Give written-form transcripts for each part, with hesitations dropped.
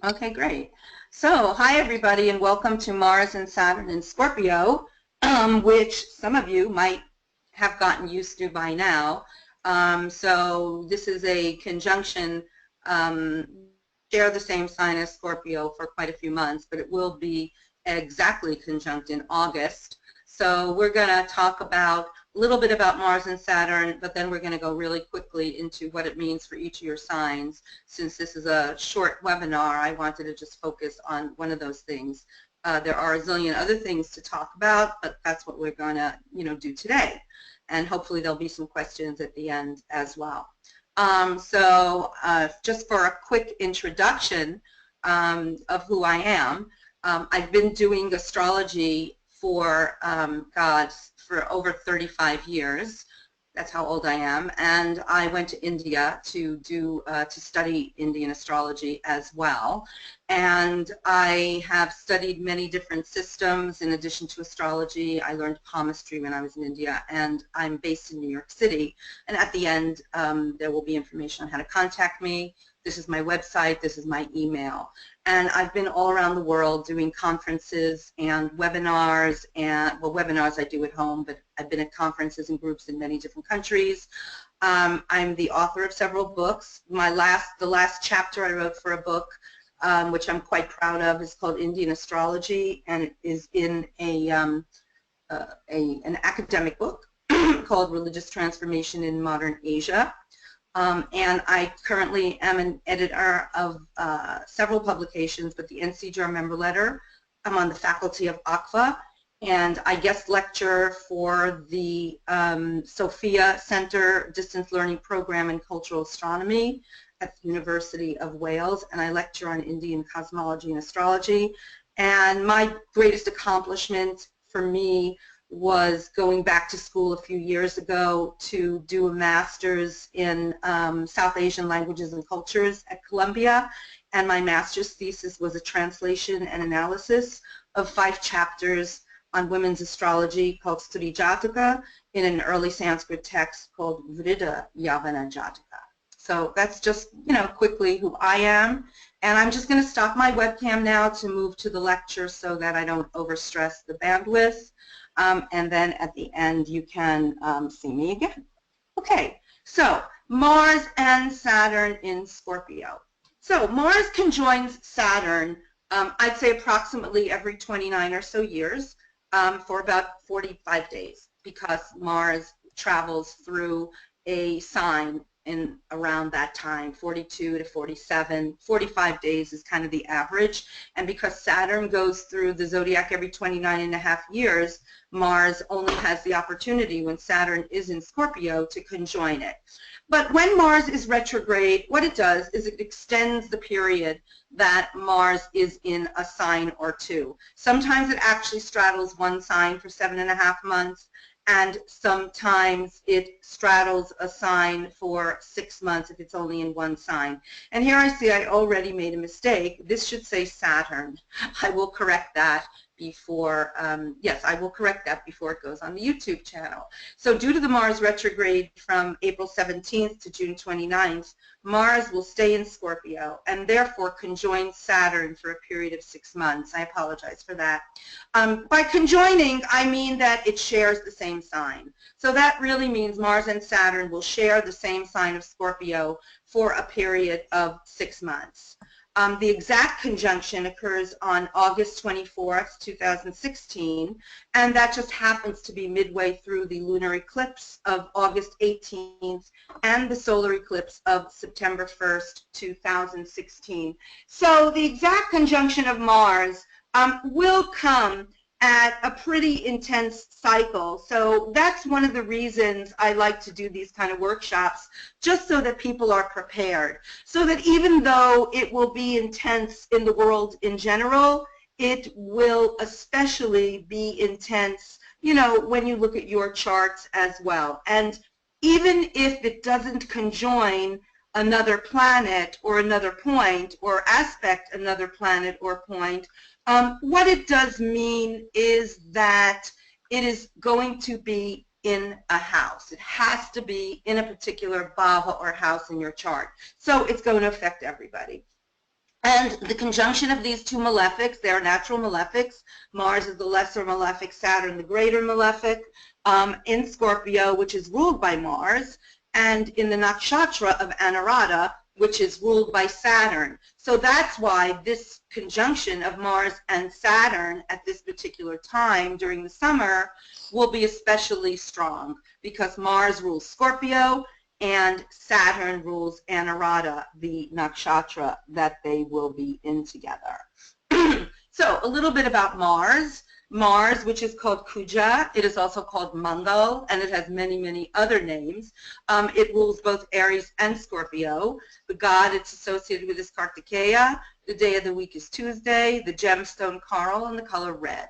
Okay, great. So, hi everybody, and welcome to Mars and Saturn in Scorpio, which some of you might have gotten used to by now. So this is a conjunction, share the same sign as Scorpio for quite a few months, but it will be exactly conjunct in August. So we're going to talk about a little bit about Mars and Saturn, but then we're going to go really quickly into what it means for each of your signs. Since this is a short webinar, I wanted to just focus on one of those things. There are a zillion other things to talk about, but that's what we're going to, do today. And hopefully there'll be some questions at the end as well. Just for a quick introduction of who I am, I've been doing astrology for for over 35 years. That's how old I am, and I went to India to study Indian astrology as well. And I have studied many different systems in addition to astrology. I learned palmistry when I was in India, and I'm based in New York City. And at the end, there will be information on how to contact me. This is my website, this is my email. And I've been all around the world doing conferences and webinars, and well, webinars I do at home, but I've been at conferences and groups in many different countries. I'm the author of several books. The last chapter I wrote for a book, which I'm quite proud of, is called Indian Astrology, and it is in an academic book called Religious Transformation in Modern Asia. And I currently am an editor of several publications, but the NCJR member letter. I'm on the faculty of ACFA, and I guest lecture for the Sophia Center Distance Learning Program in Cultural Astronomy at the University of Wales, and I lecture on Indian cosmology and astrology. And my greatest accomplishment for me was going back to school a few years ago to do a master's in South Asian languages and cultures at Columbia, and my master's thesis was a translation and analysis of 5 chapters on women's astrology called Stuti Jataka in an early Sanskrit text called Vriddha Yavana Jataka. So that's just, quickly who I am, and I'm just going to stop my webcam now to move to the lecture so that I don't overstress the bandwidth. And then at the end you can see me again. Okay, so Mars and Saturn in Scorpio. So Mars conjoins Saturn, I'd say approximately every 29 or so years for about 45 days, because Mars travels through a sign in around that time, 42 to 47, 45 days is kind of the average. And because Saturn goes through the zodiac every 29.5 years, Mars only has the opportunity when Saturn is in Scorpio to conjoin it. But when Mars is retrograde, what it does is it extends the period that Mars is in a sign or two. Sometimes it actually straddles one sign for 7.5 months, and sometimes it straddles a sign for 6 months if it's only in one sign. And here I see I already made a mistake. This should say Saturn. I will correct that before, yes, I will correct that before it goes on the YouTube channel. So due to the Mars retrograde from April 17th to June 29th, Mars will stay in Scorpio and therefore conjoin Saturn for a period of 6 months. I apologize for that. By conjoining, I mean that it shares the same sign. So that really means Mars and Saturn will share the same sign of Scorpio for a period of 6 months. The exact conjunction occurs on August 24th, 2016, and that just happens to be midway through the lunar eclipse of August 18th and the solar eclipse of September 1st, 2016. So the exact conjunction of Mars will come at a pretty intense cycle. So that's one of the reasons I like to do these kind of workshops, just so that people are prepared. So that even though it will be intense in the world in general, it will especially be intense, when you look at your charts as well. And even if it doesn't conjoin another planet or another point or aspect another planet or point, what it does mean is that it is going to be in a house. It has to be in a particular bhava or house in your chart. So it's going to affect everybody. And the conjunction of these two malefics, they are natural malefics. Mars is the lesser malefic, Saturn the greater malefic, in Scorpio, which is ruled by Mars, and in the nakshatra of Anuradha, which is ruled by Saturn. So that's why this conjunction of Mars and Saturn at this particular time during the summer will be especially strong, because Mars rules Scorpio and Saturn rules Anuradha, the nakshatra that they will be in together. So a little bit about Mars. Mars, which is called Kuja, it is also called Mangal, and it has many, many other names. It rules both Aries and Scorpio. The god it's associated with is Kartikeya. The day of the week is Tuesday. The gemstone coral and the color red.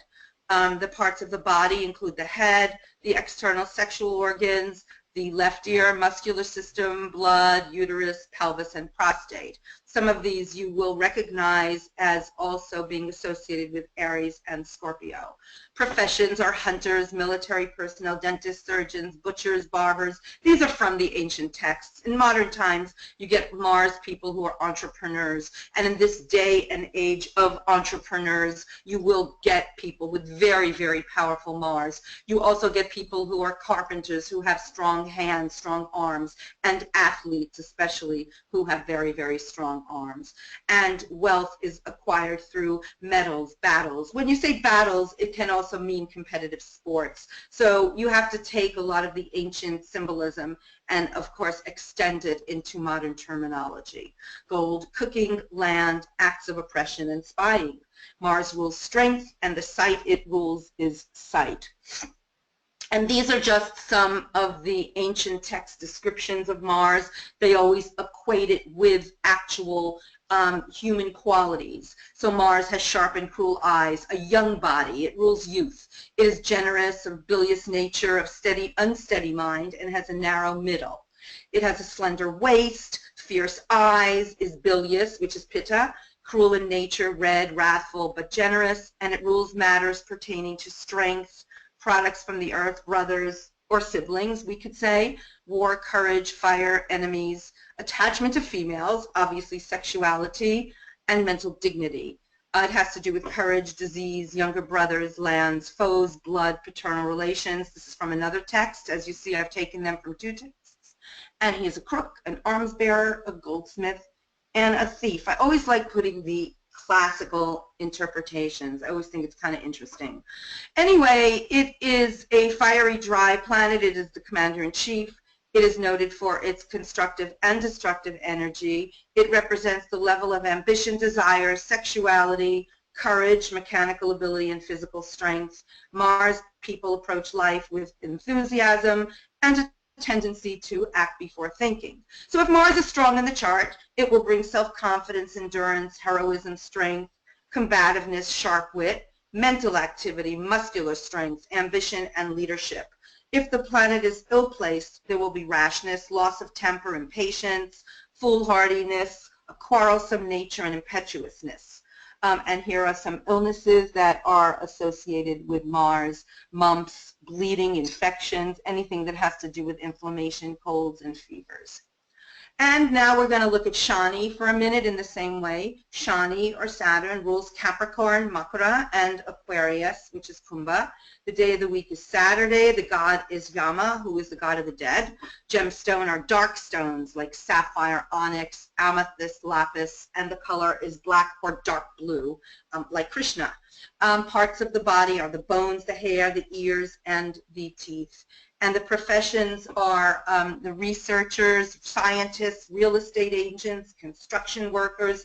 The parts of the body include the head, the external sexual organs, the left ear, muscular system, blood, uterus, pelvis, and prostate. Some of these you will recognize as also being associated with Aries and Scorpio. Professions are hunters, military personnel, dentists, surgeons, butchers, barbers. These are from the ancient texts. In modern times, you get Mars people who are entrepreneurs. And in this day and age of entrepreneurs, you will get people with very, very powerful Mars. You also get people who are carpenters, who have strong hands, strong arms, and athletes especially, who have very, very strong arms. And wealth is acquired through metals, battles. When you say battles, it can also mean competitive sports. So you have to take a lot of the ancient symbolism and, of course, extend it into modern terminology. Gold, cooking, land, acts of oppression, and spying. Mars rules strength, and the site it rules is sight. And these are just some of the ancient text descriptions of Mars. They always equate it with actual human qualities. So Mars has sharp and cruel eyes, a young body. It rules youth. It is generous, of bilious nature, of steady, unsteady mind, and has a narrow middle. It has a slender waist, fierce eyes, is bilious, which is Pitta, cruel in nature, red, wrathful, but generous, and it rules matters pertaining to strength, products from the earth, brothers or siblings, we could say, war, courage, fire, enemies, attachment to females, obviously sexuality, and mental dignity. It has to do with courage, disease, younger brothers, lands, foes, blood, paternal relations. This is from another text. As you see, I've taken them from two texts. And he is a crook, an arms bearer, a goldsmith, and a thief. I always like putting the classical interpretations. I always think it's kind of interesting. Anyway, it is a fiery, dry planet. It is the commander-in-chief. It is noted for its constructive and destructive energy. It represents the level of ambition, desire, sexuality, courage, mechanical ability, and physical strength. Mars people approach life with enthusiasm and a tendency to act before thinking. So if Mars is strong in the chart, it will bring self-confidence, endurance, heroism, strength, combativeness, sharp wit, mental activity, muscular strength, ambition, and leadership. If the planet is ill-placed, there will be rashness, loss of temper, impatience, foolhardiness, a quarrelsome nature, and impetuousness. And here are some illnesses that are associated with Mars: mumps, bleeding, infections, anything that has to do with inflammation, colds, and fevers. And now we're going to look at Shani for a minute in the same way. Shani, or Saturn, rules Capricorn, Makara, and Aquarius, which is Kumbha. The day of the week is Saturday. The god is Yama, who is the god of the dead. Gemstone are dark stones like sapphire, onyx, amethyst, lapis, and the color is black or dark blue, like Krishna. Parts of the body are the bones, the hair, the ears, and the teeth. And the professions are the researchers, scientists, real estate agents, construction workers,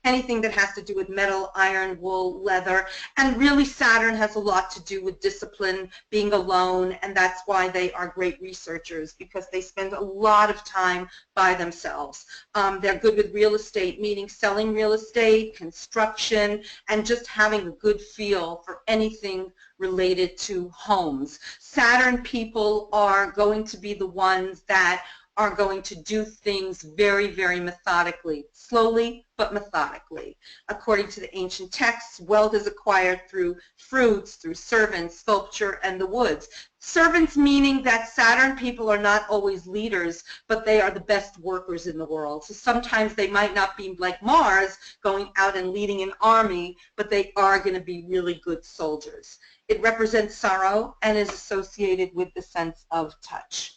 anything that has to do with metal, iron, wool, leather. And really Saturn has a lot to do with discipline, being alone, and that's why they are great researchers, because they spend a lot of time by themselves. They're good with real estate, meaning selling real estate, construction, and just having a good feel for anything related to homes. Saturn people are going to be the ones that are going to do things very, very methodically, slowly but methodically. According to the ancient texts, wealth is acquired through fruits, through servants, sculpture, and the woods. Servants meaning that Saturn people are not always leaders, but they are the best workers in the world. So sometimes they might not be like Mars, going out and leading an army, but they are going to be really good soldiers. It represents sorrow and is associated with the sense of touch.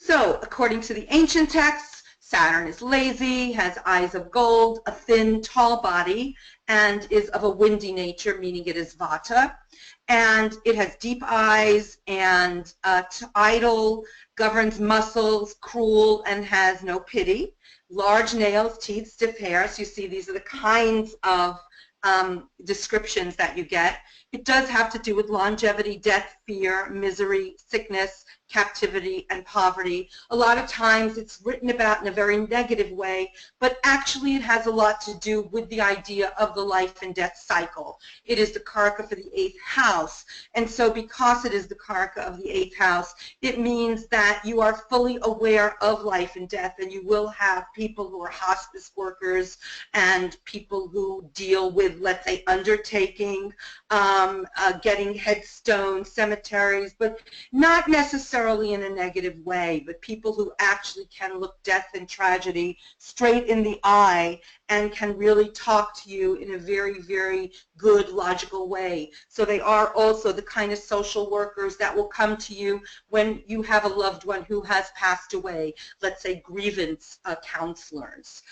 So, according to the ancient texts, Saturn is lazy, has eyes of gold, a thin, tall body, and is of a windy nature, meaning it is Vata. And it has deep eyes and idle, governs muscles, cruel, and has no pity. Large nails, teeth, stiff hair. So you see these are the kinds of descriptions that you get. It does have to do with longevity, death, fear, misery, sickness, captivity, and poverty. A lot of times it's written about in a very negative way, but actually it has a lot to do with the idea of the life and death cycle. It is the karaka for the 8th house, and so because it is the karaka of the 8th house, it means that you are fully aware of life and death, and you will have people who are hospice workers and people who deal with, let's say, undertaking, getting headstones, cemeteries, but not necessarily in a negative way, but people who actually can look death and tragedy straight in the eye and can really talk to you in a very, very good, logical way. So they are also the kind of social workers that will come to you when you have a loved one who has passed away, let's say grievance counselors.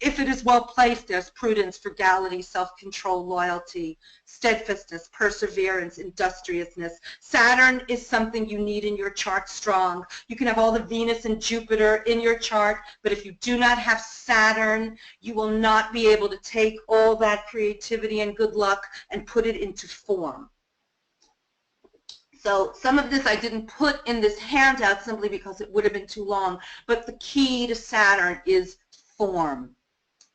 If it is well placed, there's prudence, frugality, self-control, loyalty, steadfastness, perseverance, industriousness. Saturn is something you need in your chart strong. You can have all the Venus and Jupiter in your chart, but if you do not have Saturn, you will not be able to take all that creativity and good luck and put it into form. So some of this I didn't put in this handout simply because it would have been too long, but the key to Saturn is form.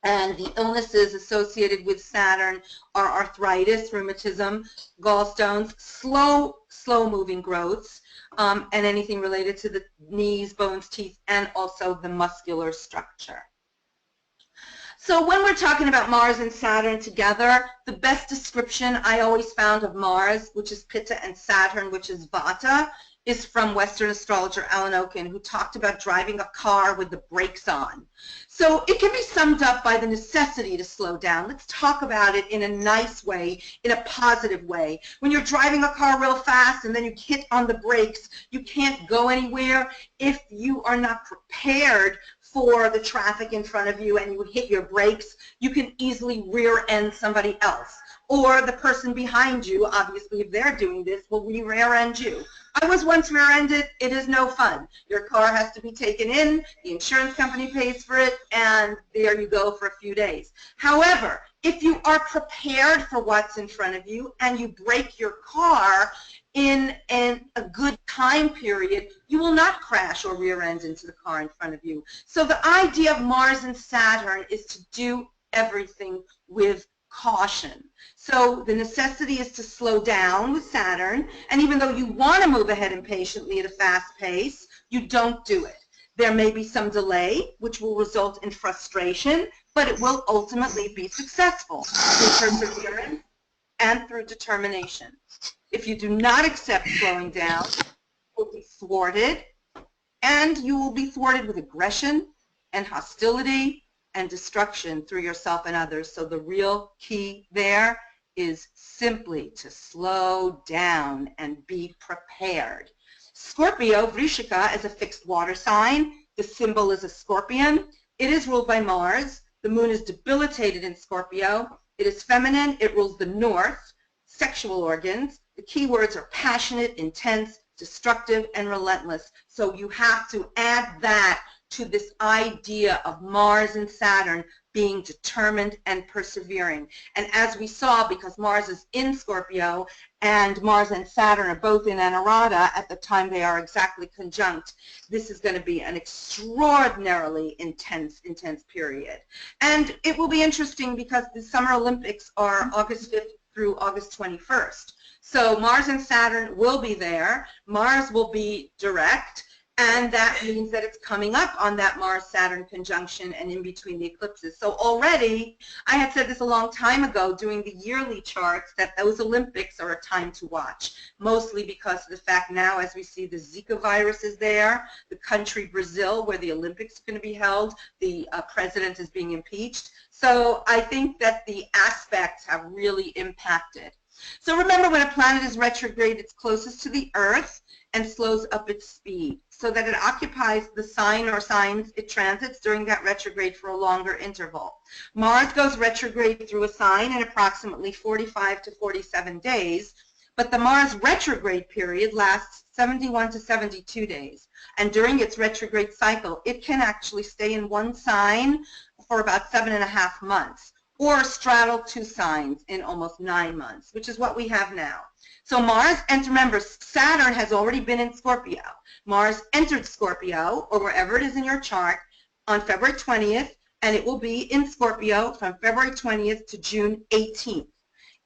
And the illnesses associated with Saturn are arthritis, rheumatism, gallstones, slow-moving growths, and anything related to the knees, bones, teeth, and also the muscular structure. So when we're talking about Mars and Saturn together, the best description I always found of Mars, which is Pitta, and Saturn, which is Vata, is from Western astrologer Alan Oken, who talked about driving a car with the brakes on. So it can be summed up by the necessity to slow down. Let's talk about it in a nice way, in a positive way. When you're driving a car real fast and then you hit on the brakes, you can't go anywhere if you are not prepared for the traffic in front of you and you hit your brakes. You can easily rear end somebody else. Or the person behind you, obviously if they're doing this, will rear end you. I was once rear-ended. It is no fun. Your car has to be taken in, the insurance company pays for it, and there you go for a few days. However, if you are prepared for what's in front of you and you brake your car in a good time period, you will not crash or rear-end into the car in front of you. So the idea of Mars and Saturn is to do everything with caution. So the necessity is to slow down with Saturn, and even though you want to move ahead impatiently at a fast pace, you don't do it. There may be some delay, which will result in frustration, but it will ultimately be successful through perseverance and through determination. If you do not accept slowing down, you will be thwarted, and you will be thwarted with aggression and hostility and destruction through yourself and others. So the real key there is simply to slow down and be prepared. Scorpio, Vrishika, is a fixed water sign. The symbol is a scorpion. It is ruled by Mars. The moon is debilitated in Scorpio. It is feminine. It rules the north, sexual organs. The key words are passionate, intense, destructive, and relentless. So you have to add that to this idea of Mars and Saturn being determined and persevering. And as we saw, because Mars is in Scorpio and Mars and Saturn are both in Anuradha at the time they are exactly conjunct, this is going to be an extraordinarily intense period. And it will be interesting because the Summer Olympics are August 5th through August 21st. So Mars and Saturn will be there. Mars will be direct, And that means that it's coming up on that Mars-Saturn conjunction and in between the eclipses. So already, I had said this a long time ago doing the yearly charts, that those Olympics are a time to watch, mostly because of the fact now, as we see the Zika virus is there, the country Brazil, where the Olympics are going to be held, the president is being impeached. So I think that the aspects have really impacted. So remember, when a planet is retrograde, it's closest to the Earth and slows up its speed, so that it occupies the sign or signs it transits during that retrograde for a longer interval. Mars goes retrograde through a sign in approximately 45 to 47 days, but the Mars retrograde period lasts 71 to 72 days. And during its retrograde cycle, it can actually stay in one sign for about 7.5 months, or straddle two signs in almost 9 months, which is what we have now. So Mars, and remember, Saturn has already been in Scorpio. Mars entered Scorpio, or wherever it is in your chart, on February 20th, and it will be in Scorpio from February 20th to June 18th.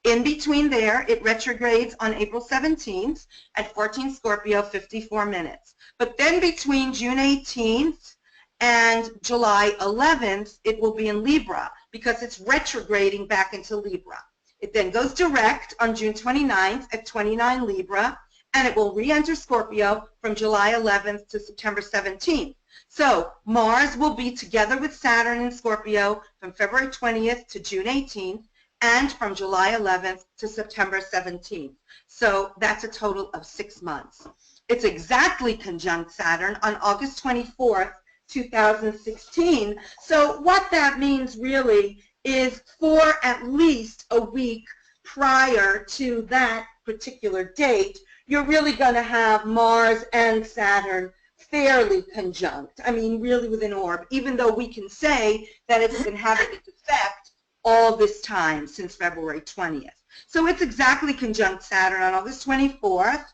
In between there, it retrogrades on April 17th at 14 Scorpio, 54 minutes. But then between June 18th and July 11th, it will be in Libra, because it's retrograding back into Libra. It then goes direct on June 29th at 29 Libra, and it will re-enter Scorpio from July 11th to September 17th. So Mars will be together with Saturn in Scorpio from February 20th to June 18th, and from July 11th to September 17th. So that's a total of 6 months. It's exactly conjunct Saturn on August 24th, 2016. So what that means really is for at least a week prior to that particular date, you're really going to have Mars and Saturn fairly conjunct. I mean, really within orb, even though we can say that it's been having its effect all this time since February 20th. So it's exactly conjunct Saturn on August 24th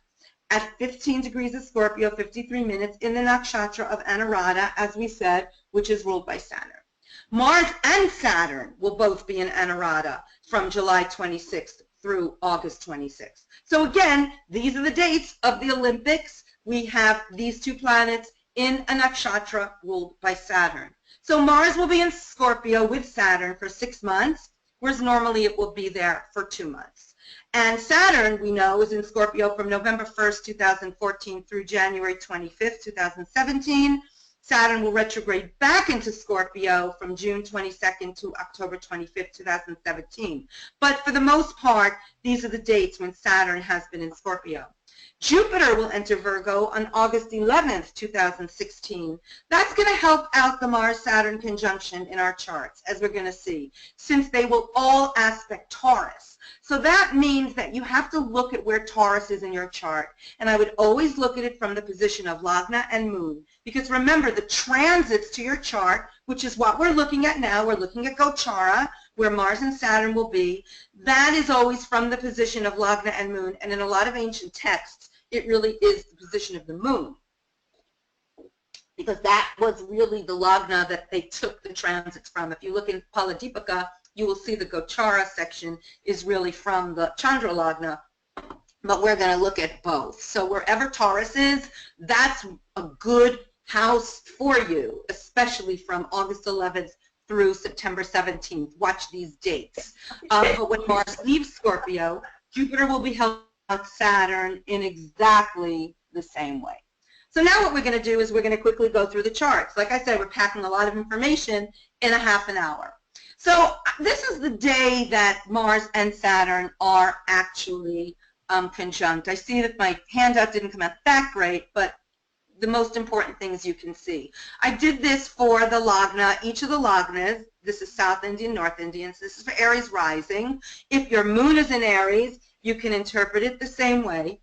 at 15 degrees of Scorpio, 53 minutes, in the nakshatra of Anuradha, as we said, which is ruled by Saturn. Mars and Saturn will both be in Anuradha from July 26th through August 26th. So again, these are the dates of the Olympics. We have these two planets in a nakshatra ruled by Saturn. So Mars will be in Scorpio with Saturn for 6 months, whereas normally it will be there for 2 months. And Saturn, we know, is in Scorpio from November 1st, 2014 through January 25th, 2017. Saturn will retrograde back into Scorpio from June 22nd to October 25th, 2017. But for the most part, these are the dates when Saturn has been in Scorpio. Jupiter will enter Virgo on August 11th, 2016. That's going to help out the Mars-Saturn conjunction in our charts, as we're going to see, since they will all aspect Taurus. So that means that you have to look at where Taurus is in your chart. And I would always look at it from the position of Lagna and Moon. Because remember, the transits to your chart, which is what we're looking at now, we're looking at Gochara, where Mars and Saturn will be, that is always from the position of Lagna and Moon. And in a lot of ancient texts, it really is the position of the Moon, because that was really the Lagna that they took the transits from. If you look in Paladipika, you will see the Gochara section is really from the Chandra Lagna, but we're going to look at both. So wherever Taurus is, that's a good house for you, especially from August 11th through September 17th. Watch these dates. But when Mars leaves Scorpio, Jupiter will be held out Saturn in exactly the same way. So now what we're going to do is we're going to quickly go through the charts. Like I said, we're packing a lot of information in a half an hour. So this is the day that Mars and Saturn are actually conjunct. I see that my handout didn't come out that great, but the most important things you can see. I did this for the Lagna, each of the Lagnas. This is South Indian, North Indian. So this is for Aries rising. If your moon is in Aries, you can interpret it the same way.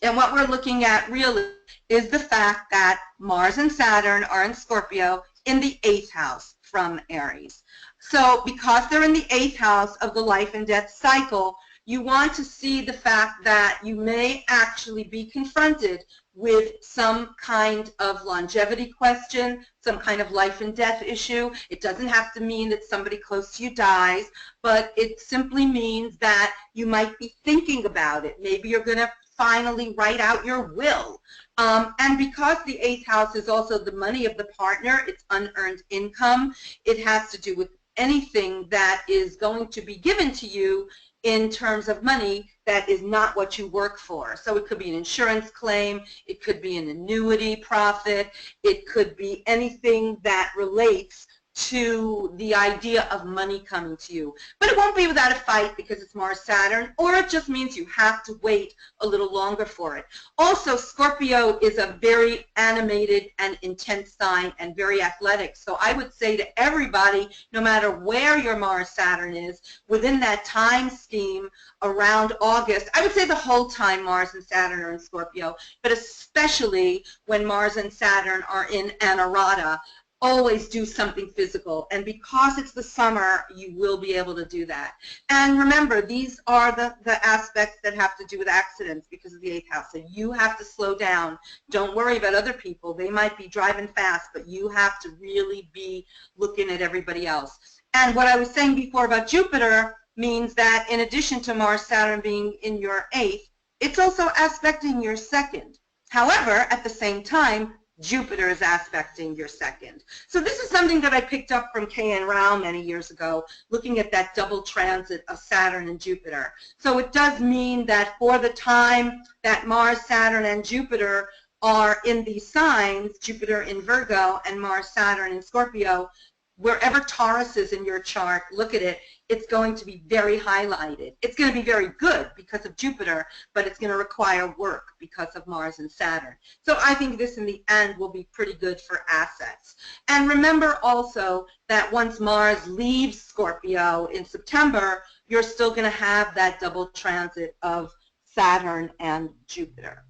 And what we're looking at really is the fact that Mars and Saturn are in Scorpio in the 8th house from Aries. So because they're in the 8th house of the life and death cycle, you want to see the fact that you may actually be confronted with some kind of longevity question, some kind of life and death issue. It doesn't have to mean that somebody close to you dies, but it simply means that you might be thinking about it. Maybe you're going to finally write out your will. And because the 8th house is also the money of the partner, it's unearned income, it has to do with anything that is going to be given to you in terms of money that is not what you work for. So it could be an insurance claim, it could be an annuity profit, it could be anything that relates to the idea of money coming to you. But it won't be without a fight because it's Mars-Saturn, or it just means you have to wait a little longer for it. Also, Scorpio is a very animated and intense sign and very athletic. So I would say to everybody, no matter where your Mars-Saturn is, within that time scheme around August, I would say the whole time Mars and Saturn are in Scorpio, but especially when Mars and Saturn are in Anurata, always do something physical, and because it's the summer, you will be able to do that. And remember, these are the aspects that have to do with accidents because of the 8th house. So you have to slow down. Don't worry about other people. They might be driving fast, but you have to really be looking at everybody else. And what I was saying before about Jupiter means that in addition to Mars, Saturn being in your 8th, it's also aspecting your 2nd. However, at the same time, Jupiter is aspecting your 2nd. So this is something that I picked up from K.N. Rao many years ago, looking at that double transit of Saturn and Jupiter. So it does mean that for the time that Mars, Saturn, and Jupiter are in these signs, Jupiter in Virgo and Mars, Saturn in Scorpio, wherever Taurus is in your chart, look at it, it's going to be very highlighted. It's going to be very good because of Jupiter, but it's going to require work because of Mars and Saturn. So I think this in the end will be pretty good for assets. And remember also that once Mars leaves Scorpio in September, you're still going to have that double transit of Saturn and Jupiter.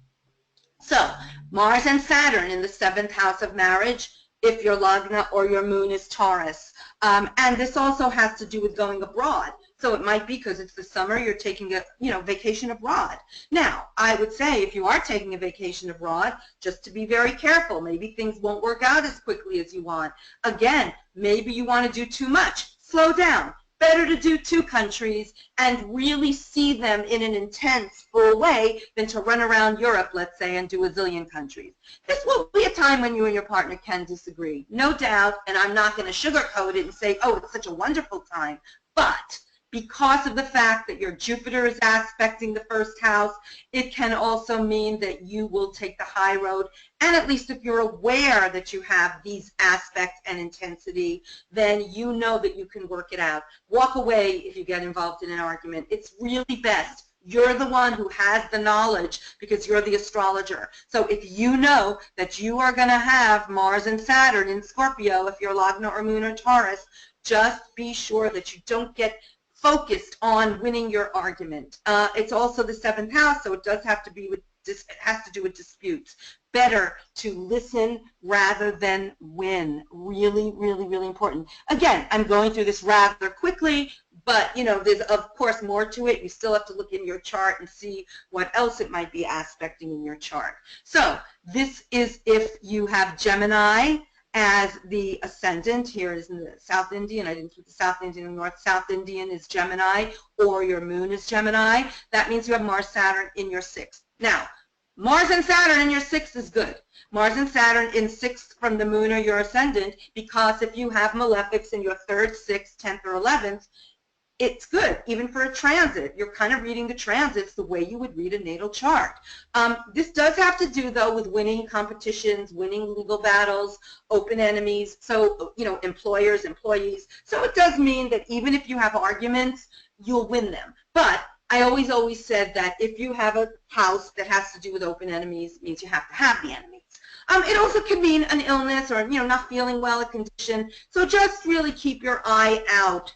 So Mars and Saturn in the 7th house of marriage, if your Lagna or your moon is Taurus. And this also has to do with going abroad. So it might be because it's the summer, you're taking a vacation abroad. Now, I would say if you are taking a vacation abroad, just to be very careful. Maybe things won't work out as quickly as you want. Again, maybe you want to do too much. Slow down. Better to do 2 countries and really see them in an intense, full way than to run around Europe, let's say, and do a zillion countries. This will be a time when you and your partner can disagree, no doubt, and I'm not going to sugarcoat it and say, oh, it's such a wonderful time, but because of the fact that your Jupiter is aspecting the 1st house, it can also mean that you will take the high road. And at least if you're aware that you have these aspects and intensity, then you know that you can work it out. Walk away if you get involved in an argument. It's really best. You're the one who has the knowledge because you're the astrologer. So if you know that you are going to have Mars and Saturn in Scorpio, if you're Lagna or Moon or Taurus, just be sure that you don't get focused on winning your argument. It's also the 7th house, so it does have to be with it has to do with disputes. Better to listen rather than win. Really, really, really important. Again, I'm going through this rather quickly, but there's of course more to it. You still have to look in your chart and see what else it might be aspecting in your chart. So this is if you have Gemini as the ascendant. Here is in the South Indian. I didn't put the South Indian and North. South Indian is Gemini, or your moon is Gemini. That means you have Mars, Saturn in your 6th. Now, Mars and Saturn in your 6th is good. Mars and Saturn in 6th from the moon or your ascendant, because if you have malefics in your 3rd, 6th, 10th, or 11th, it's good, even for a transit. You're kind of reading the transits the way you would read a natal chart. This does have to do, though, with winning competitions, winning legal battles, open enemies, so, employers, employees. So it does mean that even if you have arguments, you'll win them. But I always said that if you have a house that has to do with open enemies, it means you have to have the enemies. It also can mean an illness or, not feeling well, a condition. So just really keep your eye out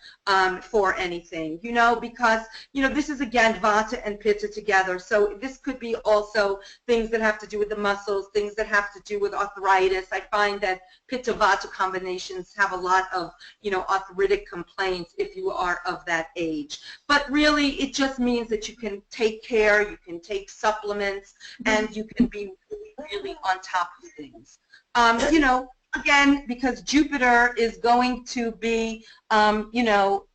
for anything, because, this is, again, Vata and Pitta together. So this could be also things that have to do with the muscles, things that have to do with arthritis. I find that Pitta-Vata combinations have a lot of, arthritic complaints if you are of that age. But really, it just means that you can take care, you can take supplements, and you can be really on top of things. Again, because Jupiter is going to be,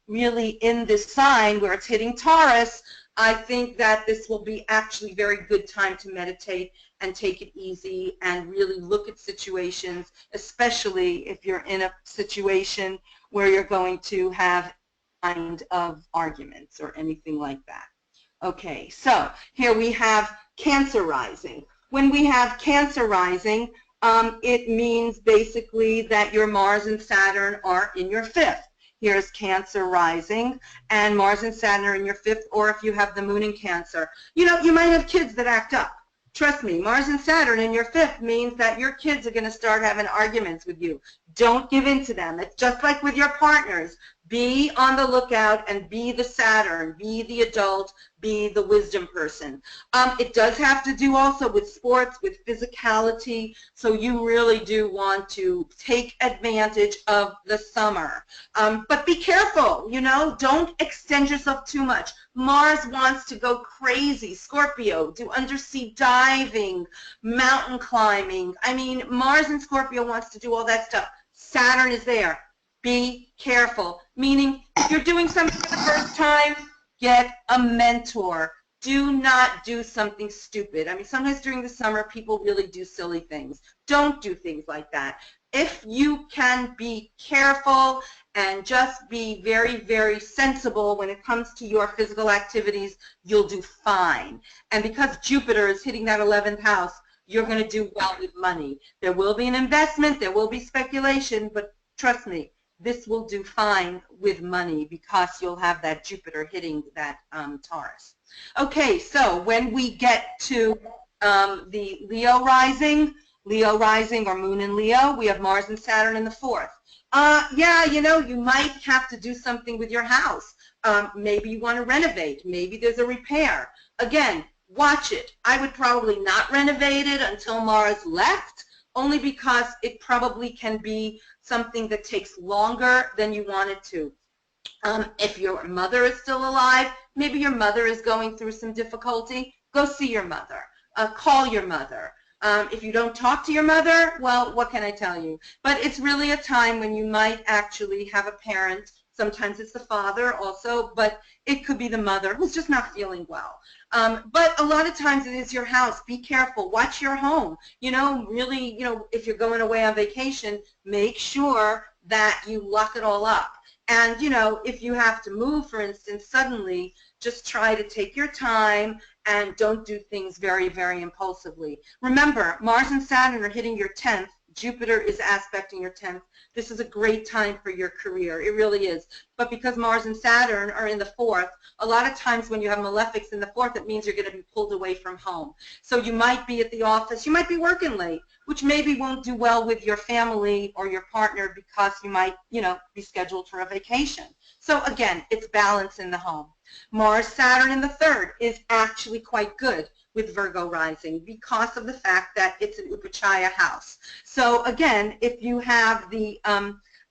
really in this sign where it's hitting Taurus, I think that this will be actually a very good time to meditate and take it easy and really look at situations, especially if you're in a situation where you're going to have kind of arguments or anything like that. Okay, so here we have Cancer Rising. When we have Cancer Rising, it means basically that your Mars and Saturn are in your 5th. Here's Cancer Rising, and Mars and Saturn are in your 5th, or if you have the Moon in Cancer. You know, you might have kids that act up. Trust me, Mars and Saturn in your 5th means that your kids are going to start having arguments with you. Don't give in to them. It's just like with your partners. Be on the lookout and be the Saturn, be the adult, be the wisdom person. It does have to do also with sports, with physicality, so you really do want to take advantage of the summer. But be careful, you know, don't extend yourself too much. Mars wants to go crazy. Scorpio, do undersea diving, mountain climbing. I mean, Mars and Scorpio wants to do all that stuff. Saturn is there. Be careful, meaning if you're doing something for the first time, get a mentor. Do not do something stupid. I mean, sometimes during the summer, people really do silly things. Don't do things like that. If you can be careful and just be very, very sensible when it comes to your physical activities, you'll do fine. And because Jupiter is hitting that 11th house, you're going to do well with money. There will be an investment, there will be speculation, but trust me, this will do fine with money because you'll have that Jupiter hitting that Taurus. Okay, so when we get to the Leo Rising or Moon in Leo, we have Mars and Saturn in the 4th. Yeah, you know, you might have to do something with your house. Maybe you want to renovate. Maybe there's a repair. Again, watch it. I would probably not renovate it until Mars left, only because it probably can be something that takes longer than you want it to. If your mother is still alive, maybe your mother is going through some difficulty, go see your mother. Call your mother. If you don't talk to your mother, well, what can I tell you? But it's really a time when you might actually have a parent. Sometimes it's the father also, but it could be the mother who's just not feeling well. But a lot of times it is your house. Be careful. Watch your home. You know, really, you know, if you're going away on vacation, make sure that you lock it all up. And, you know, if you have to move, for instance, suddenly, just try to take your time and don't do things very, very impulsively. Remember, Mars and Saturn are hitting your 10th. Jupiter is aspecting your 10th. This is a great time for your career. It really is. But because Mars and Saturn are in the 4th, a lot of times when you have malefics in the 4th, it means you're going to be pulled away from home. So you might be at the office. You might be working late, which maybe won't do well with your family or your partner because you might, you know, be scheduled for a vacation. So again, it's balance in the home. Mars, Saturn in the 3rd is actually quite good with Virgo rising because of the fact that it's an Upachaya house. So again, if you have the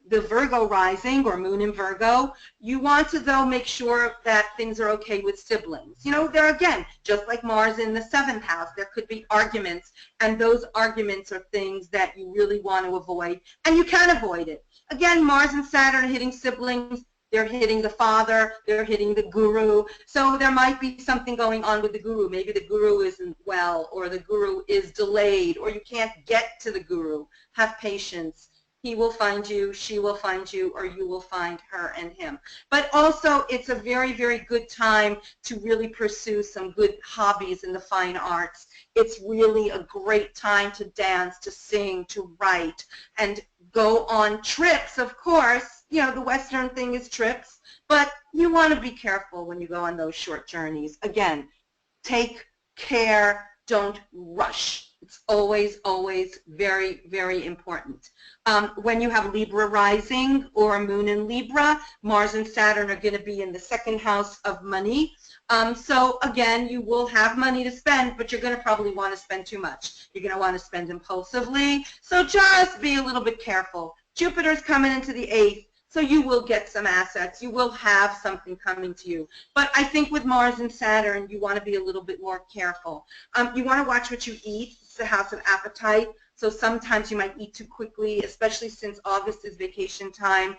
Virgo rising or Moon in Virgo, you want to though make sure that things are okay with siblings. You know, there again, just like Mars in the 7th house, there could be arguments, and those arguments are things that you really want to avoid, and you can avoid it. Again, Mars and Saturn are hitting siblings. They're hitting the father, they're hitting the guru. So there might be something going on with the guru. Maybe the guru isn't well, or the guru is delayed, or you can't get to the guru. Have patience. He will find you, she will find you, or you will find her and him. But also, it's a very, very good time to really pursue some good hobbies in the fine arts. It's really a great time to dance, to sing, to write, and go on trips, of course. You know, the Western thing is trips, but you want to be careful when you go on those short journeys. Again, take care, don't rush. It's always, always very, very important. When you have Libra rising or a Moon in Libra, Mars and Saturn are going to be in the 2nd house of money. So again, you will have money to spend, but you're going to probably want to spend too much. You're going to want to spend impulsively, so just be a little bit careful. Jupiter's coming into the 8th. So you will get some assets. You will have something coming to you. But I think with Mars and Saturn, you want to be a little bit more careful. You want to watch what you eat. It's the house of appetite. So sometimes you might eat too quickly, especially since August is vacation time.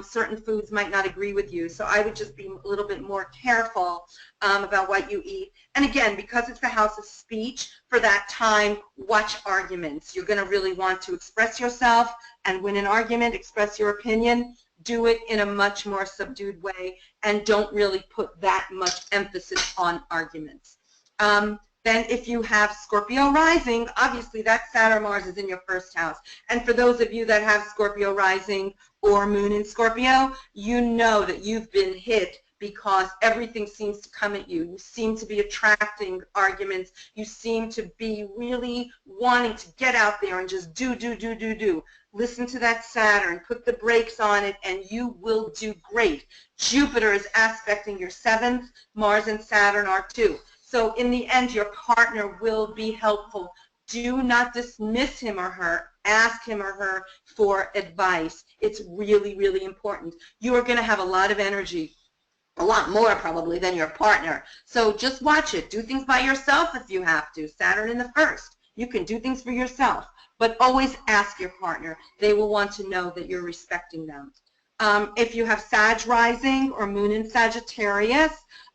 Certain foods might not agree with you. So I would just be a little bit more careful about what you eat. And again, because it's the house of speech, for that time, watch arguments. You're going to really want to express yourself and win an argument, express your opinion. Do it in a much more subdued way and don't really put that much emphasis on arguments. Then if you have Scorpio rising, obviously that Saturn Mars is in your first house. And for those of you that have Scorpio rising or moon in Scorpio, you know that you've been hit because everything seems to come at you. You seem to be attracting arguments. You seem to be really wanting to get out there and just do. Listen to that Saturn, put the brakes on it, and you will do great. Jupiter is aspecting your 7th, Mars and Saturn are too. So in the end, your partner will be helpful. Do not dismiss him or her. Ask him or her for advice. It's really, really important. You are going to have a lot of energy, a lot more probably than your partner. So just watch it. Do things by yourself if you have to. Saturn in the 1st. You can do things for yourself, but always ask your partner. They will want to know that you're respecting them. If you have Sag rising or moon in Sagittarius,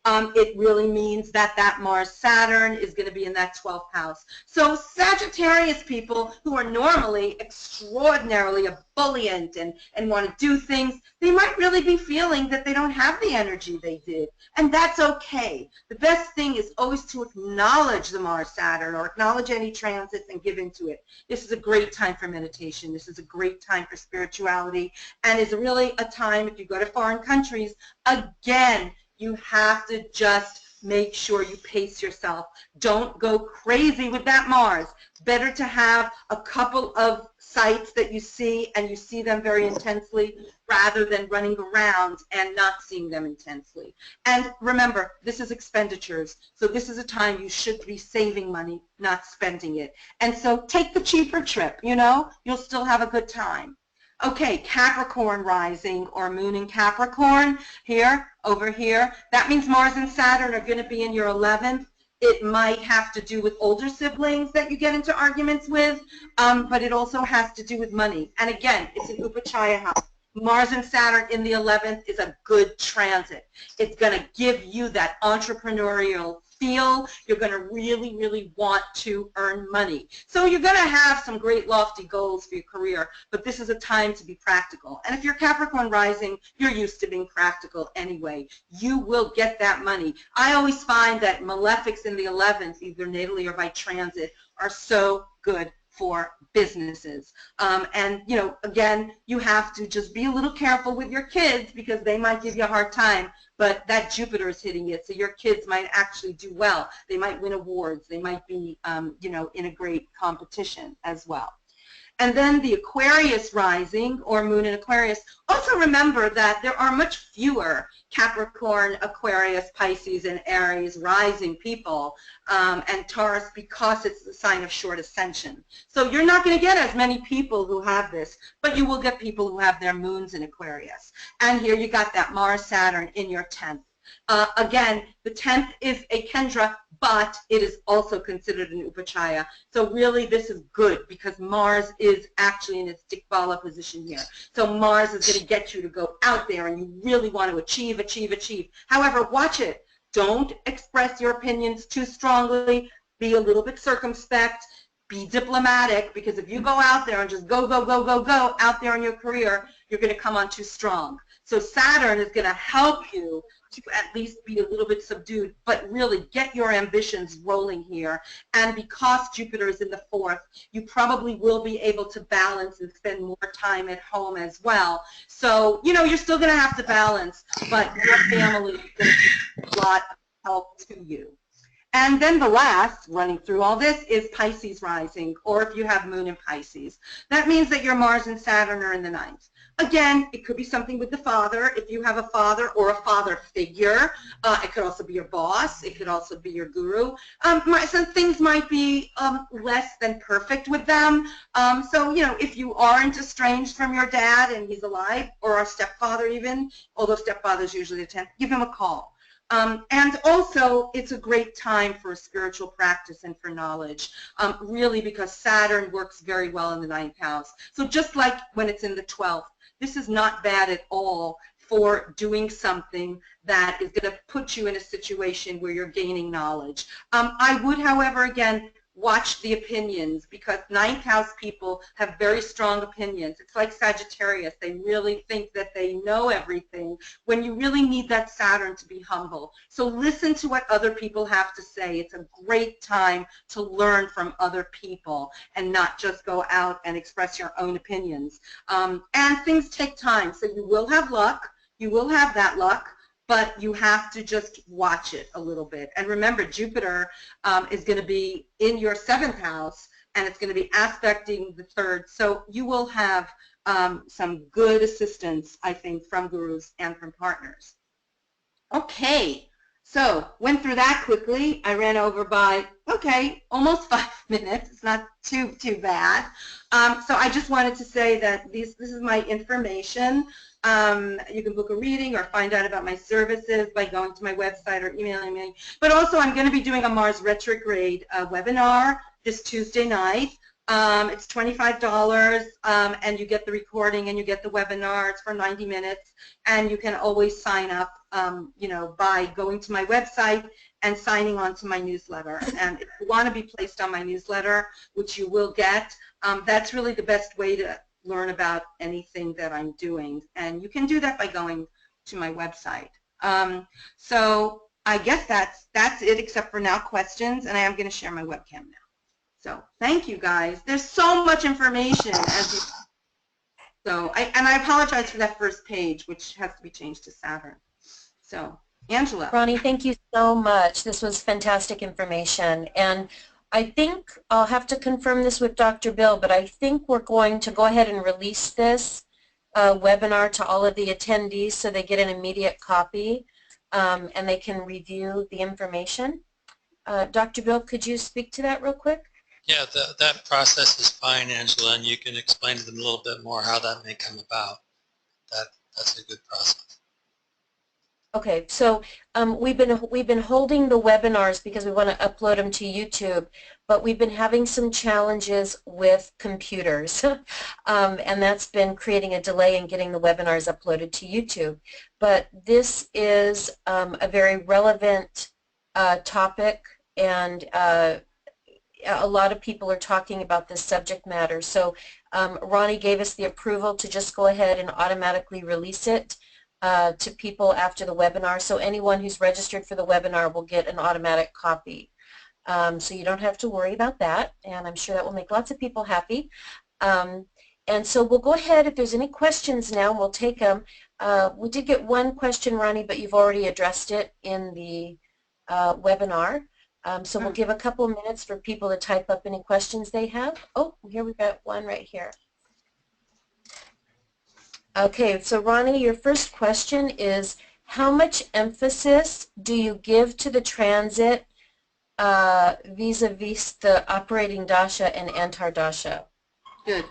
it really means that Mars-Saturn is going to be in that 12th house. So Sagittarius people who are normally extraordinarily ebullient and want to do things, they might really be feeling that they don't have the energy they did. And that's okay. The best thing is always to acknowledge the Mars-Saturn or acknowledge any transits and give into it. This is a great time for meditation. This is a great time for spirituality and is really a time, if you go to foreign countries, again, you have to just make sure you pace yourself. Don't go crazy with that Mars. Better to have a couple of sites that you see and you see them very intensely rather than running around and not seeing them intensely. And remember, this is expenditures. So this is a time you should be saving money, not spending it. And so take the cheaper trip, you know, you'll still have a good time. Okay, Capricorn rising or moon in Capricorn here, over here. That means Mars and Saturn are going to be in your 11th. It might have to do with older siblings that you get into arguments with, but it also has to do with money. And again, it's an Upachaya house. Mars and Saturn in the 11th is a good transit. It's going to give you that entrepreneurial feel. You're going to really, really want to earn money. So you're going to have some great lofty goals for your career, but this is a time to be practical. And if you're Capricorn rising, you're used to being practical anyway. You will get that money. I always find that malefics in the 11th, either natally or by transit, are so good for businesses. And, you know, again, you have to just be a little careful with your kids because they might give you a hard time, but that Jupiter is hitting it, so your kids might actually do well. They might win awards. They might be, you know, in a great competition as well. And then the Aquarius rising or moon in Aquarius, also remember that there are much fewer Capricorn, Aquarius, Pisces, and Aries rising people and Taurus because it's the sign of short ascension. So you're not going to get as many people who have this, but you will get people who have their moons in Aquarius. And here you got that Mars-Saturn in your 10th. Again, the 10th is a Kendra, but it is also considered an Upachaya. So really this is good because Mars is actually in its Dikbala position here. So Mars is going to get you to go out there and you really want to achieve, achieve, achieve. However, watch it. Don't express your opinions too strongly. Be a little bit circumspect. Be diplomatic, because if you go out there and just go out there in your career, you're going to come on too strong. So Saturn is going to help you to at least be a little bit subdued, but really get your ambitions rolling here. And because Jupiter is in the 4th, you probably will be able to balance and spend more time at home as well. So, you know, you're still going to have to balance, but your family is going to be a lot of help to you. And then the last, running through all this, is Pisces rising, or if you have moon in Pisces. That means that your Mars and Saturn are in the 9th. Again, it could be something with the father, if you have a father or a father figure. It could also be your boss. It could also be your guru. Some things might be less than perfect with them. So, you know, if you aren't estranged from your dad and he's alive, or a stepfather even, although stepfather is usually the 10th, give him a call. And also, it's a great time for a spiritual practice and for knowledge, really, because Saturn works very well in the 9th house. So just like when it's in the 12th, this is not bad at all for doing something that is going to put you in a situation where you're gaining knowledge. I would, however, again, watch the opinions, because 9th house people have very strong opinions. It's like Sagittarius. They really think that they know everything when you really need that Saturn to be humble. So listen to what other people have to say. It's a great time to learn from other people and not just go out and express your own opinions. And things take time, so you will have luck. You will have that luck, but you have to just watch it a little bit. And remember, Jupiter is going to be in your 7th house, and it's going to be aspecting the 3rd. So you will have some good assistance, I think, from gurus and from partners. Okay, so went through that quickly. I ran over by, okay, almost 5 minutes. It's not too bad. So I just wanted to say that this is my information. You can book a reading or find out about my services by going to my website or emailing me. But also, I'm going to be doing a Mars retrograde webinar this Tuesday night. It's $25, and you get the recording and you get the webinar. It's for 90 minutes, and you can always sign up, you know, by going to my website and signing on to my newsletter. And if you want to be placed on my newsletter, which you will get, that's really the best way to learn about anything that I'm doing, and you can do that by going to my website. So I guess that's it, except for now questions, and I am going to share my webcam now. So thank you, guys. There's so much information, and I apologize for that first page, which has to be changed to Saturn. So Angela. Ronnie, thank you so much. This was fantastic information, and I think I'll have to confirm this with Dr. Bill, but I think we're going to go ahead and release this webinar to all of the attendees so they get an immediate copy and they can review the information. Dr. Bill, could you speak to that real quick? Yeah, that process is fine, Angela, and you can explain to them a little bit more how that may come about. That's a good process. Okay, so we've been holding the webinars because we want to upload them to YouTube, but we've been having some challenges with computers, and that's been creating a delay in getting the webinars uploaded to YouTube. But this is a very relevant topic, and a lot of people are talking about this subject matter. So Ronnie gave us the approval to just go ahead and automatically release it to people after the webinar. So anyone who's registered for the webinar will get an automatic copy. So you don't have to worry about that, and I'm sure that will make lots of people happy. And so we'll go ahead, if there's any questions now, we'll take them. We did get one question, Ronnie, but you've already addressed it in the webinar. So we'll give a couple of minutes for people to type up any questions they have. Oh, here we've got one right here. Okay, so Ronnie, your first question is, how much emphasis do you give to the transit vis-a-vis the operating dasha and antardasha? Good.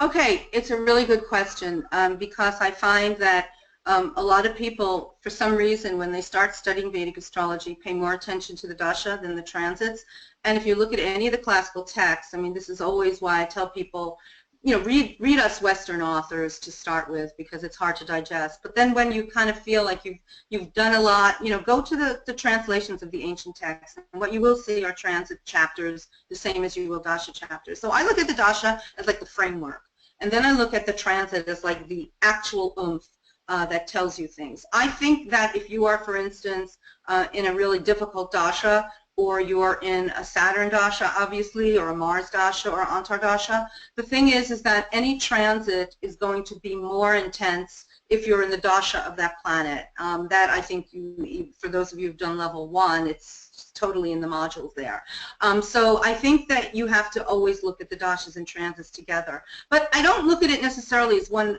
Okay, it's a really good question because I find that a lot of people, for some reason, when they start studying Vedic astrology, pay more attention to the dasha than the transits. And if you look at any of the classical texts, I mean, this is always why I tell people, you know, read us Western authors to start with, because it's hard to digest. But then when you kind of feel like you've done a lot, you know, go to the translations of the ancient texts, and what you will see are transit chapters, the same as you will dasha chapters. So I look at the dasha as like the framework, and then I look at the transit as like the actual oomph that tells you things. I think that if you are, for instance, in a really difficult dasha, or you're in a Saturn dasha, obviously, or a Mars dasha, or antardasha, the thing is that any transit is going to be more intense if you're in the dasha of that planet. That, I think, for those of you who've done level 1, it's totally in the modules there. So I think that you have to always look at the dashas and transits together. But I don't look at it necessarily as one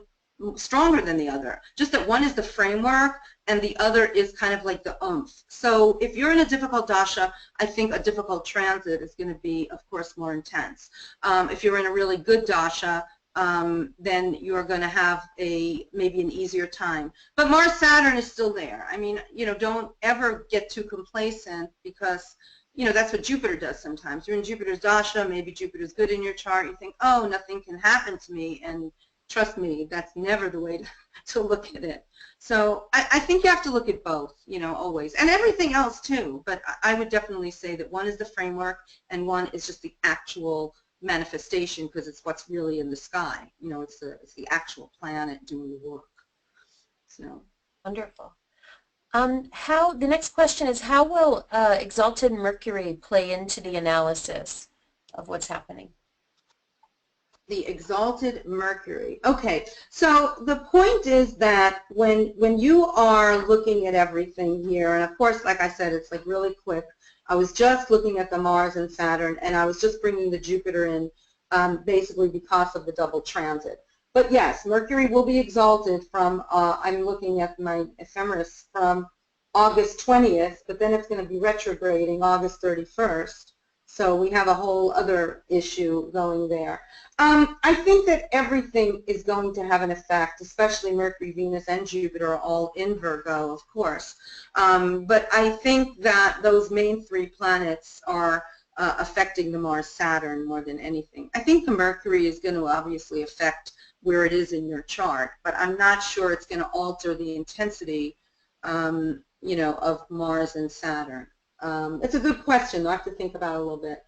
stronger than the other, just that one is the framework and the other is kind of like the oomph. So if you're in a difficult dasha, I think a difficult transit is going to be, of course, more intense. If you're in a really good dasha, then you're going to have maybe an easier time. But Mars Saturn is still there. I mean, don't ever get too complacent, because that's what Jupiter does sometimes. You're in Jupiter's dasha, maybe Jupiter's good in your chart, you think, oh, nothing can happen to me, and trust me, that's never the way to look at it. So I think you have to look at both, always, and everything else too. But I would definitely say that one is the framework and one is just the actual manifestation, because it's what's really in the sky. It's the actual planet doing the work. So wonderful. The next question is, how will exalted Mercury play into the analysis of what's happening? The exalted Mercury. Okay, so the point is that when you are looking at everything here, and of course, like I said, it's like really quick. I was just looking at the Mars and Saturn, and I was just bringing the Jupiter in basically because of the double transit. But yes, Mercury will be exalted from, I'm looking at my ephemeris, from August 20th, but then it's going to be retrograding August 31st. So we have a whole other issue going there. I think that everything is going to have an effect, especially Mercury, Venus, and Jupiter are all in Virgo, of course. But I think that those main three planets are affecting the Mars-Saturn more than anything. I think the Mercury is going to obviously affect where it is in your chart, but I'm not sure it's going to alter the intensity, of Mars and Saturn. It's a good question. I have to think about it a little bit.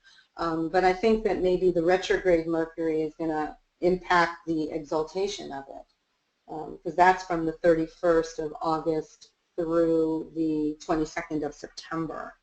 But I think that maybe the retrograde Mercury is going to impact the exaltation of it, because that's from the 31st of August through the 22nd of September.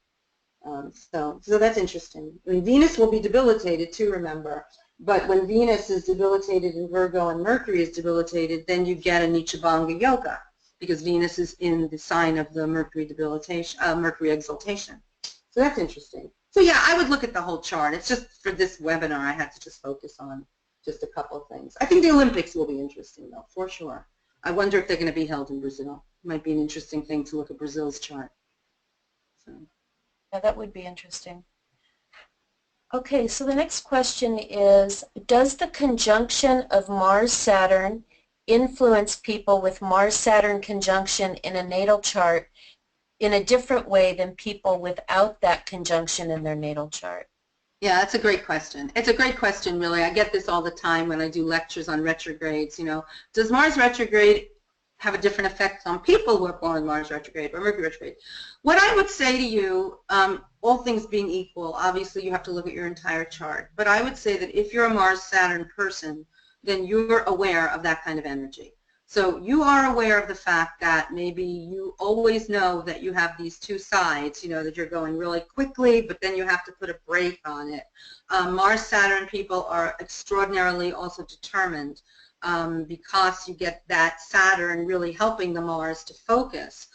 So that's interesting. I mean, Venus will be debilitated too, remember. But when Venus is debilitated in Virgo and Mercury is debilitated, then you get a Nichabanga Yoga, because Venus is in the sign of the Mercury debilitation, Mercury exaltation. So that's interesting. So yeah, I would look at the whole chart. It's just for this webinar, I had to just focus on just a couple of things. I think the Olympics will be interesting, though, for sure. I wonder if they're going to be held in Brazil. Might be an interesting thing to look at Brazil's chart. So. Yeah, that would be interesting. Okay, so the next question is, does the conjunction of Mars-Saturn influence people with Mars-Saturn conjunction in a natal chart in a different way than people without that conjunction in their natal chart? Yeah, that's a great question. It's a great question, really. I get this all the time when I do lectures on retrogrades. Does Mars retrograde have a different effect on people who are born Mars retrograde or Mercury retrograde? What I would say to you, all things being equal, obviously you have to look at your entire chart, but I would say that if you're a Mars-Saturn person, then you're aware of that kind of energy. So you are aware of the fact that maybe you always know that you have these two sides, that you're going really quickly, but then you have to put a brake on it. Mars-Saturn people are extraordinarily also determined, because you get that Saturn really helping the Mars to focus.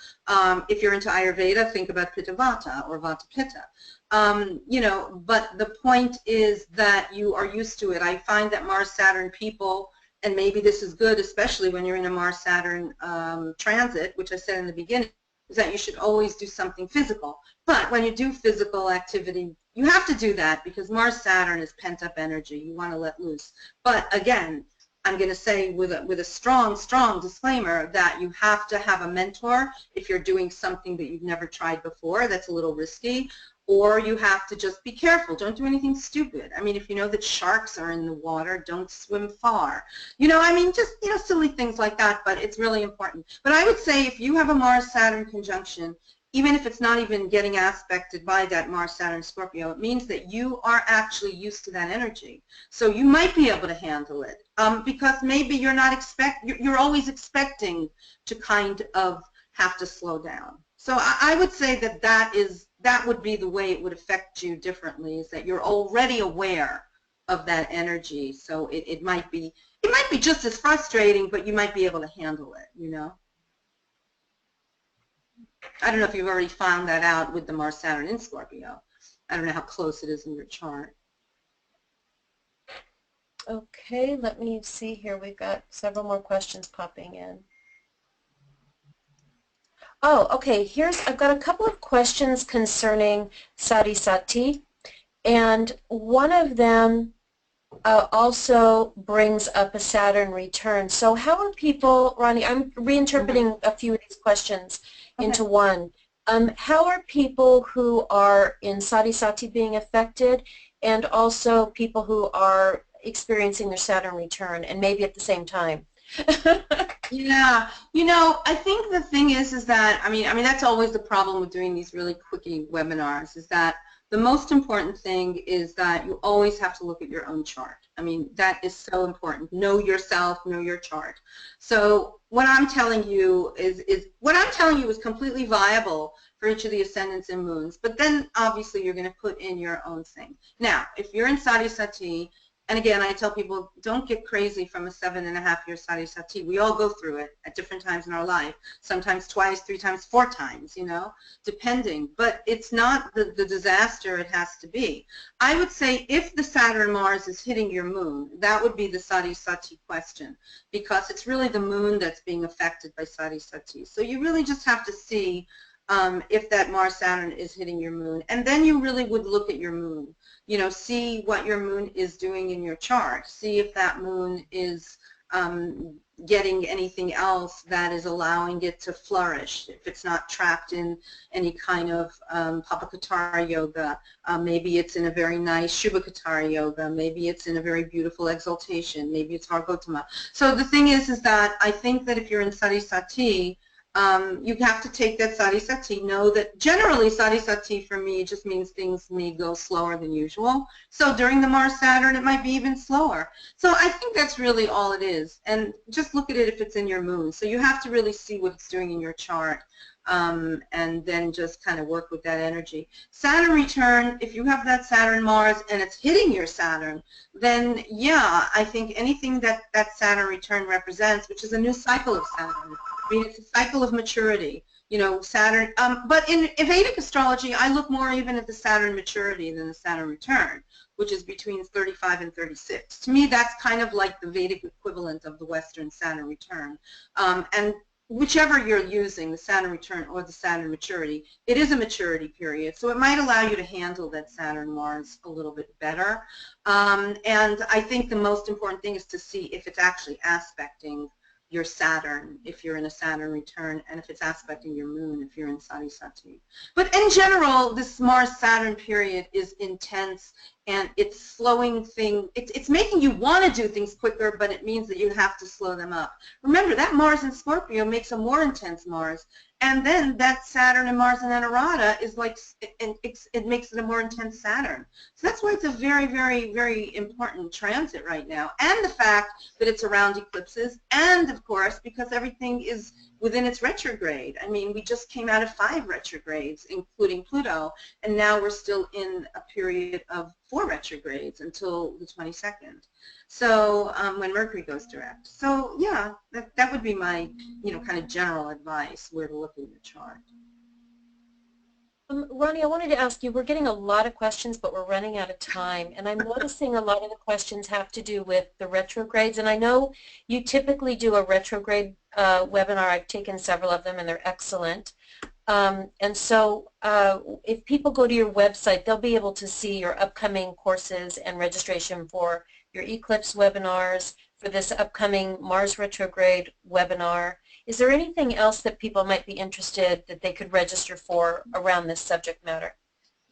If you're into Ayurveda, think about Pitta Vata or Vata Pitta. But the point is that you are used to it. I find that Mars-Saturn people, and maybe this is good, especially when you're in a Mars-Saturn transit, which I said in the beginning, is that you should always do something physical. But when you do physical activity, you have to do that because Mars-Saturn is pent-up energy. You want to let loose. But again, I'm going to say with a strong, strong disclaimer that you have to have a mentor if you're doing something that you've never tried before that's a little risky, or you have to just be careful. Don't do anything stupid. I mean, if you know that sharks are in the water, don't swim far. Just, silly things like that, but it's really important. But I would say if you have a Mars-Saturn conjunction, even if it's not even getting aspected by that Mars-Saturn Scorpio, it means that you are actually used to that energy. So you might be able to handle it because maybe you're not you're always expecting to kind of have to slow down. So I would say that would be the way it would affect you differently, is that you're already aware of that energy. So it might be just as frustrating, but you might be able to handle it, I don't know if you've already found that out with the Mars-Saturn in Scorpio. I don't know how close it is in your chart. Okay, let me see here. We've got several more questions popping in. Oh, okay. I've got a couple of questions concerning Sati Sati, and one of them also brings up a Saturn return. So how are people, Ronnie, I'm reinterpreting a few of these questions into one. How are people who are in Sati Sati being affected, and also people who are experiencing their Saturn return, and maybe at the same time? Yeah, I think the thing is that, I mean, that's always the problem with doing these really quickie webinars, is that the most important thing is that you always have to look at your own chart. I mean, that is so important. Know yourself, know your chart. So what I'm telling you is completely viable for each of the ascendants and moons, but then obviously you're going to put in your own thing. Now, if you're in Sati Sati, and again, I tell people, don't get crazy from a 7.5-year Sati Sati. We all go through it at different times in our life, sometimes twice, 3 times, 4 times, depending. But it's not the disaster it has to be. I would say if the Saturn Mars is hitting your moon, that would be the Sati Sati question, because it's really the moon that's being affected by Sati Sati. So you really just have to see if that Mars Saturn is hitting your moon, and then you really would look at your moon. See what your moon is doing in your chart. See if that moon is getting anything else that is allowing it to flourish. If it's not trapped in any kind of Papakatara yoga, maybe it's in a very nice Shubhakatara yoga, maybe it's in a very beautiful exaltation, maybe it's Vargotama. So the thing is that I think that if you're in Sati Sati, you have to take that Sati Sati, know that generally Sati Sati for me just means things may go slower than usual. So during the Mars Saturn it might be even slower. So I think that's really all it is. And just look at it if it's in your moon. So you have to really see what it's doing in your chart, and then just kind of work with that energy. Saturn return, if you have that Saturn Mars and it's hitting your Saturn, then yeah, I think anything that Saturn return represents, which is a new cycle of Saturn. I mean, it's a cycle of maturity, Saturn. But in Vedic astrology, I look more even at the Saturn maturity than the Saturn return, which is between 35 and 36. To me, that's kind of like the Vedic equivalent of the Western Saturn return. And whichever you're using, the Saturn return or the Saturn maturity, it is a maturity period. So it might allow you to handle that Saturn Mars a little bit better. And I think the most important thing is to see if it's actually aspecting your Saturn if you're in a Saturn return, and if it's aspecting your moon if you're in Sati Sati. But in general, this Mars-Saturn period is intense, and it's slowing things. It's making you want to do things quicker, but it means that you have to slow them up. Remember, that Mars in Scorpio makes a more intense Mars, and then that Saturn and Mars in Anurata is like, it makes it a more intense Saturn. So that's why it's a very, very, very important transit right now. And the fact that it's around eclipses, and of course, because everything is within its retrograde. I mean, we just came out of 5 retrogrades, including Pluto, and now we're still in a period of 4 retrogrades until the 22nd. So when Mercury goes direct. So yeah, that would be my, kind of general advice, where to look in your chart. Ronnie, I wanted to ask you, we're getting a lot of questions, but we're running out of time. And I'm noticing a lot of the questions have to do with the retrogrades. And I know you typically do a retrograde webinar. I've taken several of them, and they're excellent. And so if people go to your website, they'll be able to see your upcoming courses and registration for your eclipse webinars, for this upcoming Mars retrograde webinar. Is there anything else that people might be interested that they could register for around this subject matter?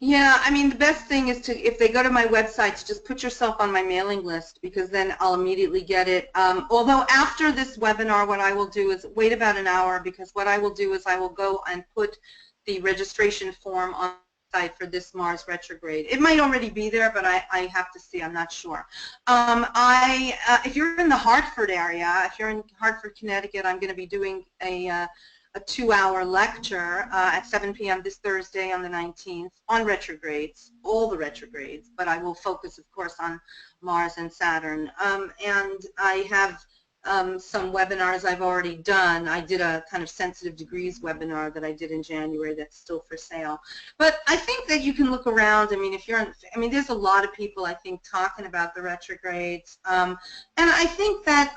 Yeah, I mean, the best thing is to, if they go to my website, to just put yourself on my mailing list, because then I'll immediately get it. Although after this webinar, what I will do is wait about an hour, because what I will do is I will go and put the registration form on the site for this Mars retrograde. It might already be there, but I have to see. I'm not sure. If you're in the Hartford area, if you're in Hartford, Connecticut, I'm going to be doing a 2-hour lecture at 7 p.m. this Thursday on the 19th on retrogrades, all the retrogrades, but I will focus, of course, on Mars and Saturn. And I have some webinars I've already done. I did a kind of sensitive degrees webinar that I did in January that's still for sale. But I think that you can look around. I mean, if you're, there's a lot of people, I think, talking about the retrogrades. And I think that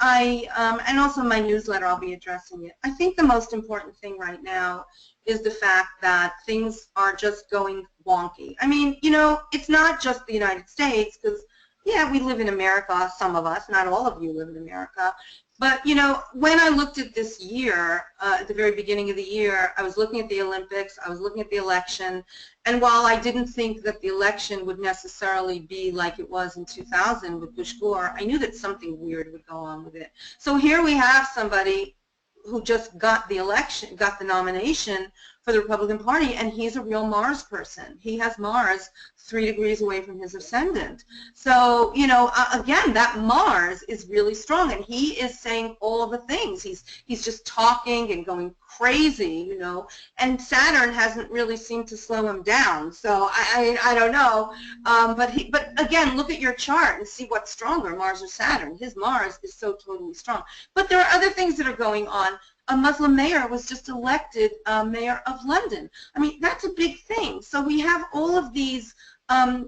and also my newsletter, I'll be addressing it. I think the most important thing right now is the fact that things are just going wonky. I mean, it's not just the United States, because yeah, we live in America, some of us, not all of you live in America. But, you know, when I looked at this year, at the very beginning of the year, I was looking at the Olympics, I was looking at the election, and while I didn't think that the election would necessarily be like it was in 2000 with Bush Gore, I knew that something weird would go on with it. So here we have somebody who just got the election, got the nomination for the Republican Party, and he's a real Mars person. He has Mars 3 degrees away from his ascendant. So, you know, again, that Mars is really strong, and he is saying all of the things. He's just talking and going crazy, you know, and Saturn hasn't really seemed to slow him down. So I don't know, but again, look at your chart and see what's stronger, Mars or Saturn. His Mars is so totally strong. But there are other things that are going on. A Muslim mayor was just elected mayor of London. I mean, that's a big thing. So we have all of these,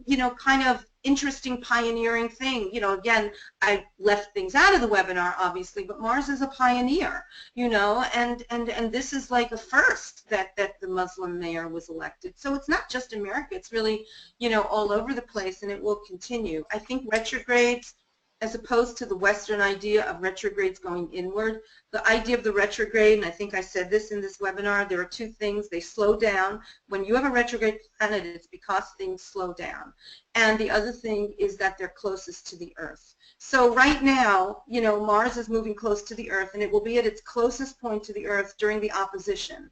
you know, kind of interesting pioneering thing. You know, again, I left things out of the webinar, obviously, but Mars is a pioneer, you know, and this is like a first that the Muslim mayor was elected. So it's not just America. It's really, you know, all over the place, and it will continue. I think retrogrades, as opposed to the Western idea of retrogrades going inward, the idea of the retrograde, and I think I said this in this webinar, there are two things. They slow down. When you have a retrograde planet, it's because things slow down. And the other thing is that they're closest to the Earth. So right now, you know, Mars is moving close to the Earth, and it will be at its closest point to the Earth during the opposition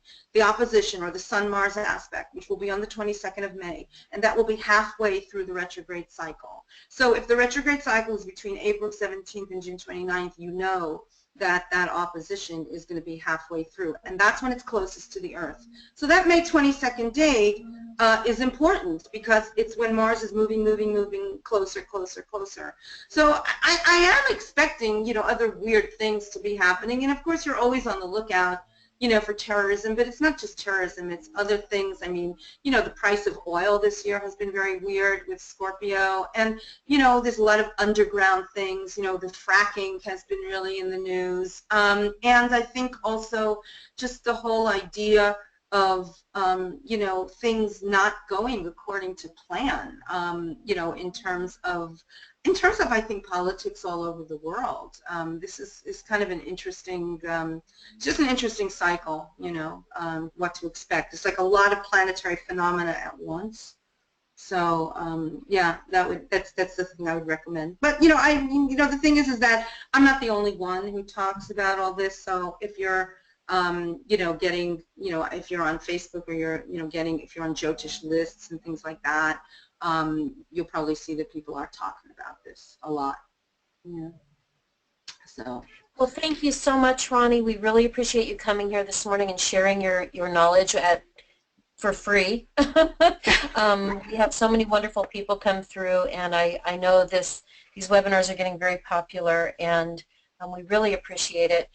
or the Sun-Mars aspect, which will be on the 22nd of May, and that will be halfway through the retrograde cycle. So if the retrograde cycle is between April 17th and June 29th, you know that that opposition is going to be halfway through, and that's when it's closest to the Earth. So that May 22nd date is important because it's when Mars is moving closer. So I am expecting, you know, other weird things to be happening, and of course you're always on the lookout, you know, for terrorism, but it's not just terrorism, it's other things. I mean, you know, the price of oil this year has been very weird with Scorpio, and, you know, there's a lot of underground things, you know, the fracking has been really in the news, and I think also just the whole idea of, you know, things not going according to plan, you know, in terms of, I think, politics all over the world. This is kind of an interesting, just an interesting cycle, you know, what to expect. It's like a lot of planetary phenomena at once. So yeah, that's the thing I would recommend. But you know, you know, the thing is that I'm not the only one who talks about all this. So if you're you know, getting, you know, if you're on Facebook or you're, you know, if you're on Jyotish lists and things like that, you'll probably see that people are talking about this a lot. Yeah. So. Well, thank you so much, Ronnie. We really appreciate you coming here this morning and sharing your knowledge for free. We have so many wonderful people come through, and I know these webinars are getting very popular, and we really appreciate it.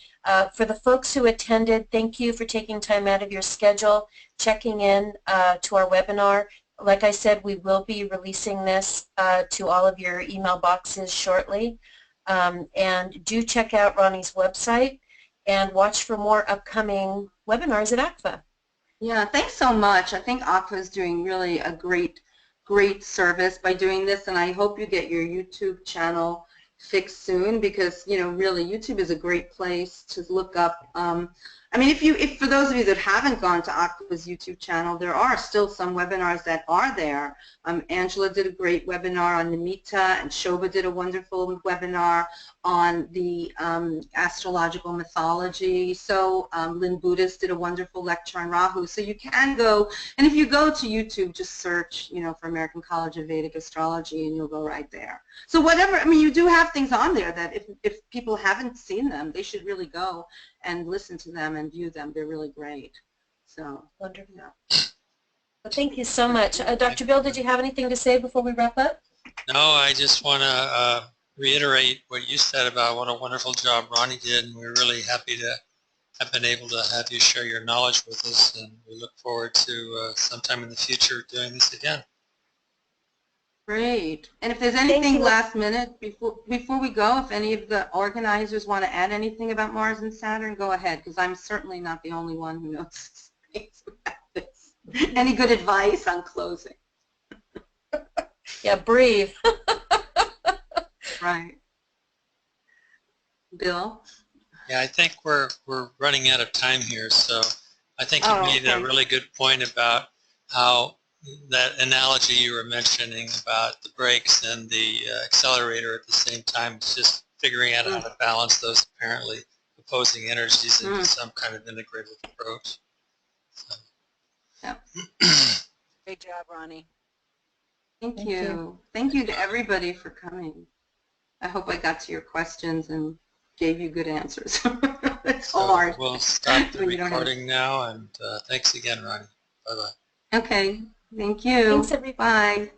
For the folks who attended, thank you for taking time out of your schedule, checking in to our webinar. Like I said, we will be releasing this to all of your email boxes shortly. And do check out Ronnie's website and watch for more upcoming webinars at ACFA. Yeah, thanks so much. I think ACFA is doing really a great service by doing this, and I hope you get your YouTube channel fixed soon, because, you know, really YouTube is a great place to look up. I mean, if for those of you that haven't gone to ACFA's YouTube channel, there are still some webinars that are there. Angela did a great webinar on Nimitta, and Shobha did a wonderful webinar on the astrological mythology. So Lynn Buddhist did a wonderful lecture on Rahu. So you can go, and if you go to YouTube, just search, you know, for American College of Vedic Astrology, and you'll go right there. So whatever, I mean, you do have things on there that if people haven't seen them, they should really go and listen to them and view them. They're really great. So wonderful. Yeah. Well, thank you so much. Dr. Bill, did you have anything to say before we wrap up? No, I just want to reiterate what you said about what a wonderful job Ronnie did, and we're really happy to have been able to have you share your knowledge with us, and we look forward to sometime in the future doing this again. Great. And if there's anything last minute before we go, if any of the organizers want to add anything about Mars and Saturn, go ahead, because I'm certainly not the only one who knows things about this. Any good advice on closing? Yeah, breathe. Right. Bill? Yeah, I think we're running out of time here, so I think you Oh, made a okay. really good point about how that analogy you were mentioning about the brakes and the accelerator at the same time. It's just figuring out how to balance those apparently opposing energies into some kind of integrated approach. So. Yep. Great job, Ronnie. Thank you. Thank you to everybody for coming. I hope I got to your questions and gave you good answers. It's hard. We'll stop the when you don't have- recording now, and thanks again, Ronnie. Bye-bye. Okay. Thank you. Thanks, everybody. Bye.